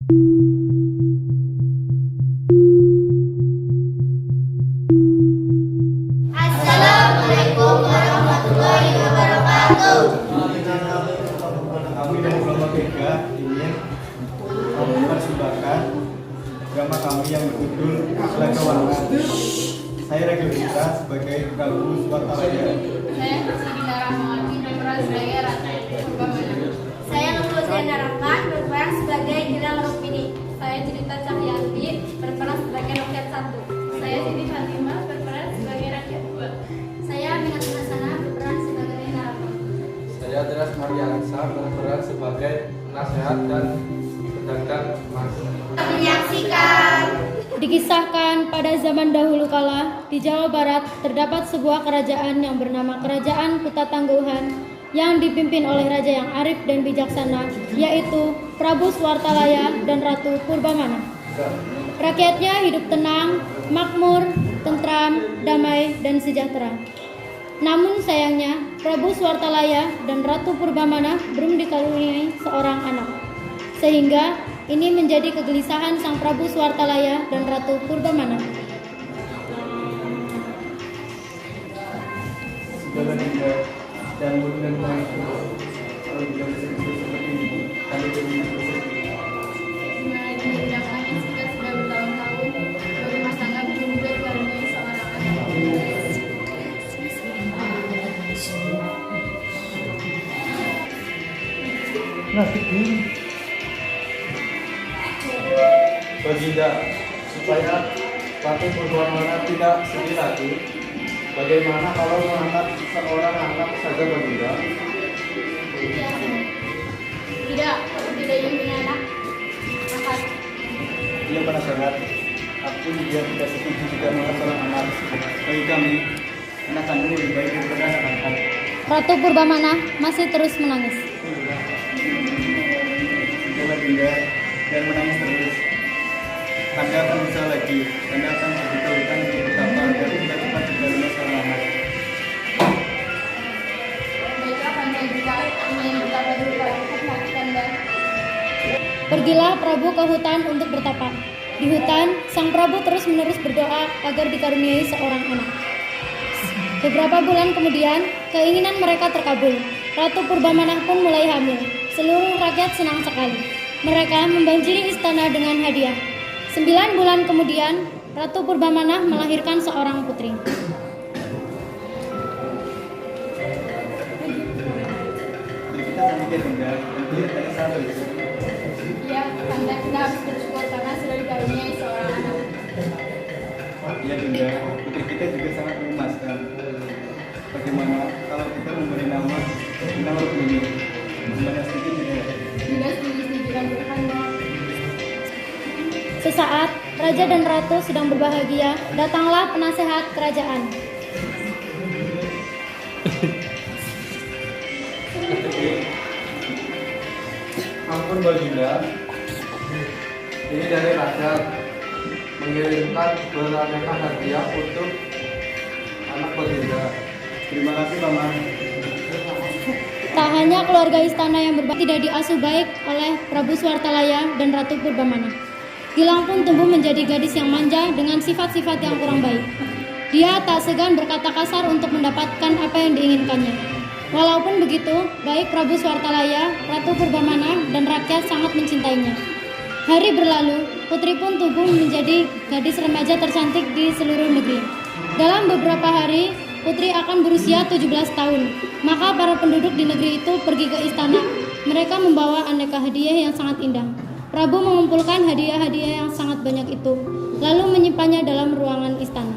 Assalamualaikum warahmatullahi wabarakatuh. Kami dari kelompok 3 ingin mempersembahkan drama kami yang berjudul Laga Warna. Saya Regil Rita sebagai Prabu Swartalaya. Saya Sidina Rahmawati berperan sebagai Ratna Purbamana. Saya Nurhusna Rahman berperan sebagai Gilang Rukmini. Saya Cerita Cahyanti berperan sebagai Rakyat 1. Saya Siti Fatimah berperan sebagai Rakyat 2. Saya Aminah Hasanah berperan sebagai Narama. Saya Teras Maria Aksa berperan sebagai penasehat dan pedagang emas. Menyaksikan. Dikisahkan pada zaman dahulu kala, di Jawa Barat terdapat sebuah kerajaan yang bernama Kerajaan Kuta Tangguhan yang dipimpin oleh raja yang arif dan bijaksana, yaitu Prabu Swartalaya dan Ratu Purbamana. Rakyatnya hidup tenang, makmur, tentram, damai, dan sejahtera. Namun sayangnya, Prabu Swartalaya dan Ratu Purbamana belum dikaruniai seorang anak. Sehingga ini menjadi kegelisahan sang Prabu Swartalaya dan Ratu Purbamana. Segala dinda dan bulan itu kalau tidak bersedih seperti ini, kami berminat bersedih. Dimana dini bidang yang sudah bertahun-tahun berumah tangga belum juga dikaruniai seorang anak. Baginda, supaya Ratu Purbamana tidak sedih lagi, bagaimana kalau mengangkat seorang anak saja Baginda? Tidak, aku tidak ingin punya anak. Angkat. Dia penasehat. Aku juga tidak setuju jika mengangkat seorang anak. Bagi kami, anak kandung lebih baik daripada anak angkat. Ratu Purbamana masih terus menangis. Segala dinda dan menangis terus. Anda akan berusaha lagi. Anda akan berbuka hutang untuk bertapa agar kita cepat dikaruniai seorang anak. Baiklah, Anda juga ingin bertapa dulu pada hati Anda. Pergilah Prabu ke hutan untuk bertapa. Di hutan, sang Prabu terus-menerus berdoa agar dikaruniai seorang anak. Beberapa bulan kemudian, keinginan mereka terkabul. Ratu Purbamana pun mulai hamil. Seluruh rakyat senang sekali. Mereka membanjiri istana dengan hadiah. 9 bulan kemudian, Ratu Purbamana melahirkan seorang putri. Jadi kita sedikit dinda dan dia tidak sabar. Ya, Anda kita harus bersyukur karena sudah dikaruniai seorang anak. Ya dinda, putri kita juga sangat memuaskan. Bagaimana kalau kita memberi nama Rukmini? Gimana sedikit dinda? Juga setuju dan berkanda. Sesaat raja dan ratu sedang berbahagia, datanglah penasehat kerajaan. Ampun Baginda, ini dari raja mengirimkan beraneka hadiah untuk anak Baginda. Terima kasih paman. Tak hanya keluarga istana yang berbakti tidak diasuh baik oleh Prabu Swartalaya dan Ratu Purbamana. Gilang pun tumbuh menjadi gadis yang manja dengan sifat-sifat yang kurang baik. Dia tak segan berkata kasar untuk mendapatkan apa yang diinginkannya. Walaupun begitu, baik Prabu Swartalaya, Ratu Purbamana, dan rakyat sangat mencintainya. Hari berlalu, putri pun tumbuh menjadi gadis remaja tercantik di seluruh negeri. Dalam beberapa hari, putri akan berusia 17 tahun. Maka para penduduk di negeri itu pergi ke istana. Mereka membawa aneka hadiah yang sangat indah. Prabu mengumpulkan hadiah-hadiah yang sangat banyak itu, lalu menyimpannya dalam ruangan istana.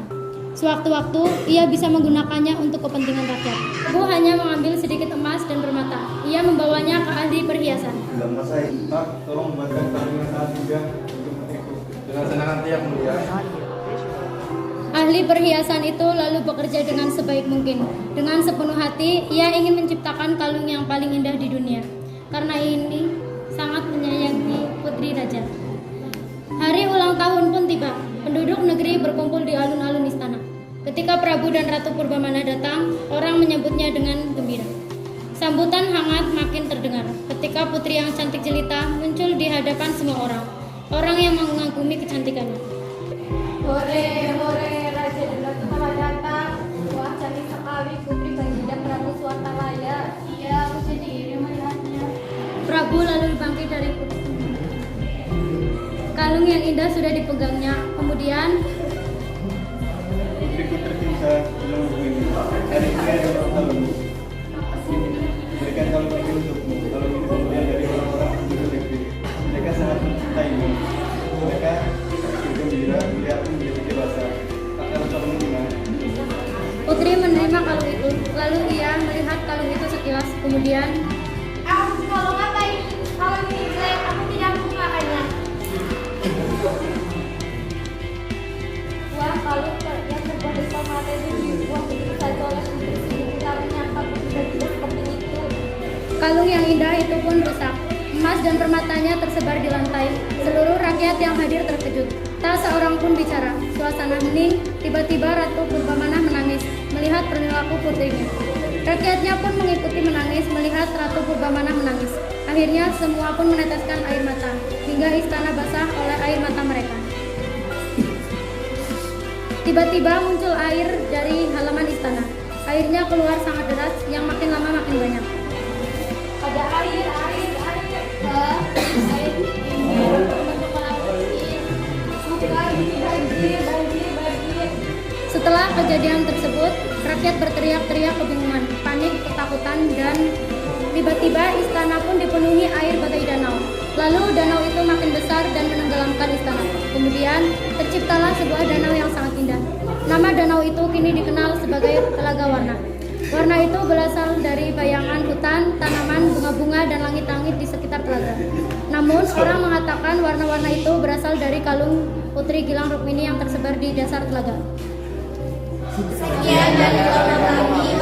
Sewaktu-waktu, ia bisa menggunakannya untuk kepentingan rakyat. Prabu hanya mengambil sedikit emas dan permata. Ia membawanya ke ahli perhiasan. Pak, tolong buatkan tabungan sangat indah untuk putriku. Dengan senang hati yang mulia. Ahli perhiasan itu lalu bekerja dengan sebaik mungkin. Dengan sepenuh hati, ia ingin menciptakan kalung yang paling indah di dunia. Karena ini sangat menyayangi putri raja. Hari ulang tahun pun tiba. Penduduk negeri berkumpul di alun-alun istana. Ketika Prabu dan Ratu Purbamana datang, orang menyambutnya dengan gembira. Sambutan hangat makin terdengar ketika putri yang cantik jelita muncul di hadapan semua orang. orang yang mengagumi kecantikannya. Hore, hore, Raja dan Ratu telah datang. Wah, cantik sekali putri Baginda Prabu Swartalaya. Iya, aku jadi iri melihatnya. Prabu lalu bangkit dari kalung yang indah sudah dipegangnya. Kemudian Putriku tercinta Lembu ini. Hari ini adalah kalung. Berikan kalung ini untukmu. Kalung ini pemberian dari orang-orang penduduk negeri. Mereka sangat mencintaimu. Mereka bergembira melihatmu menjadi dewasa. Akan kalung bunga. putri menerima kalung itu. Lalu ia melihat kalung itu sekilas. Kemudian Kalau apa ini? Kalau ini jelek, aku tidak menggunakannya. Wah, kalau yang terbuat dari mata itu dibuat begitu saja oleh putri sini. Tidak menyangka putri Baginda seperti itu. kalung yang indah itu pun rusak. Emas dan permatanya tersebar di lantai. Seluruh rakyat yang hadir terkejut. Tak seorang pun bicara. Suasana hening. Tiba-tiba Ratu Purbamana menangis melihat perilaku putrinya. Rakyatnya pun mengikuti menangis melihat Ratu Purbamana menangis. Akhirnya semua pun meneteskan air mata hingga istana basah oleh air mata mereka. Tiba-tiba muncul air dari halaman istana. Airnya keluar sangat deras yang makin lama makin banyak. Ada air. Air ini berbentuk kolam kecil. Bukan, banjir. Setelah kejadian tersebut, rakyat berteriak-teriak kebingungan, panik, ketakutan, dan tiba-tiba istana pun dipenuhi air bagai danau. Lalu danau itu makin besar dan menenggelamkan istana. Kemudian terciptalah sebuah danau yang sangat indah. Nama danau itu kini dikenal sebagai Telaga Warna. Warna itu berasal dari bayangan hutan, tanaman, bunga-bunga, dan langit-langit di sekitar telaga. Namun orang mengatakan warna-warna itu berasal dari kalung Putri Gilang Rukmini yang tersebar di dasar telaga. Sekian dari kami.